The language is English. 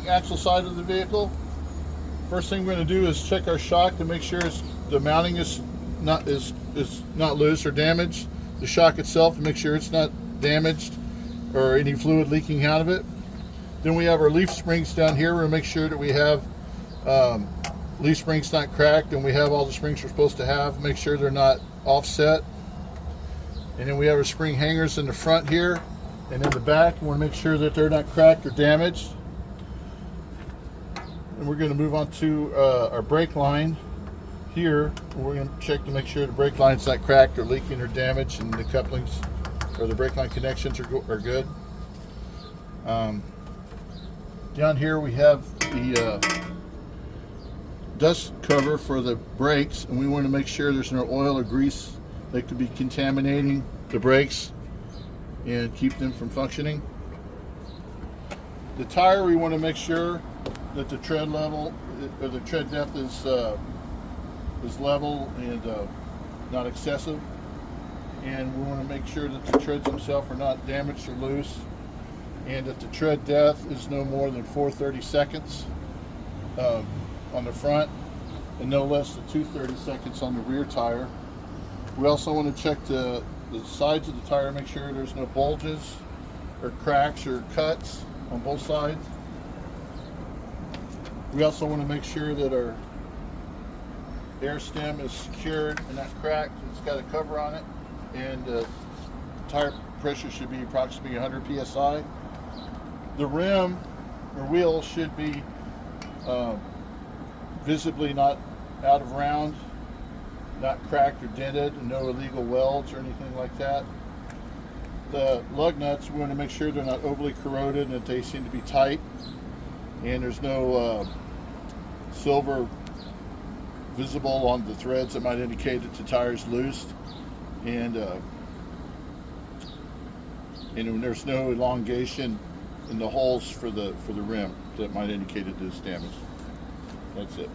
axle side of the vehicle. First thing we're going to do is check our shock to make sure the mounting is not loose or damaged. The shock itself to make sure it's not damaged or any fluid leaking out of it. Then we have our leaf springs down here. We're going to make sure that we have leaf springs not cracked and we have all the springs we're supposed to have. Make sure they're not offset. And then we have our spring hangers in the front here and in the back. We want to make sure that they're not cracked or damaged. And we're going to move on to our brake line here. We're going to check to make sure the brake line's not cracked or leaking or damaged, and the couplings or the brake line connections are good. Down here we have the dust cover for the brakes, and we want to make sure there's no oil or grease that could be contaminating the brakes and keep them from functioning. The tire, we want to make sure that the tread level or the tread depth is level and not excessive, and we want to make sure that the treads themselves are not damaged or loose, and that the tread depth is no more than 4/32 on the front and no less than 2/32 on the rear tire. We also want to check the sides of the tire, make sure there's no bulges or cracks or cuts on both sides. We also want to make sure that our air stem is secured and not cracked. It's got a cover on it, and tire pressure should be approximately 100 psi. The rim or wheel should be visibly not out of round, not cracked or dented, and no illegal welds or anything like that. The lug nuts, we want to make sure they're not overly corroded and that they seem to be tight, and there's no silver visible on the threads that might indicate that the tire is loose, and there's no elongation in the holes for the rim that might indicate it is damaged. That's it.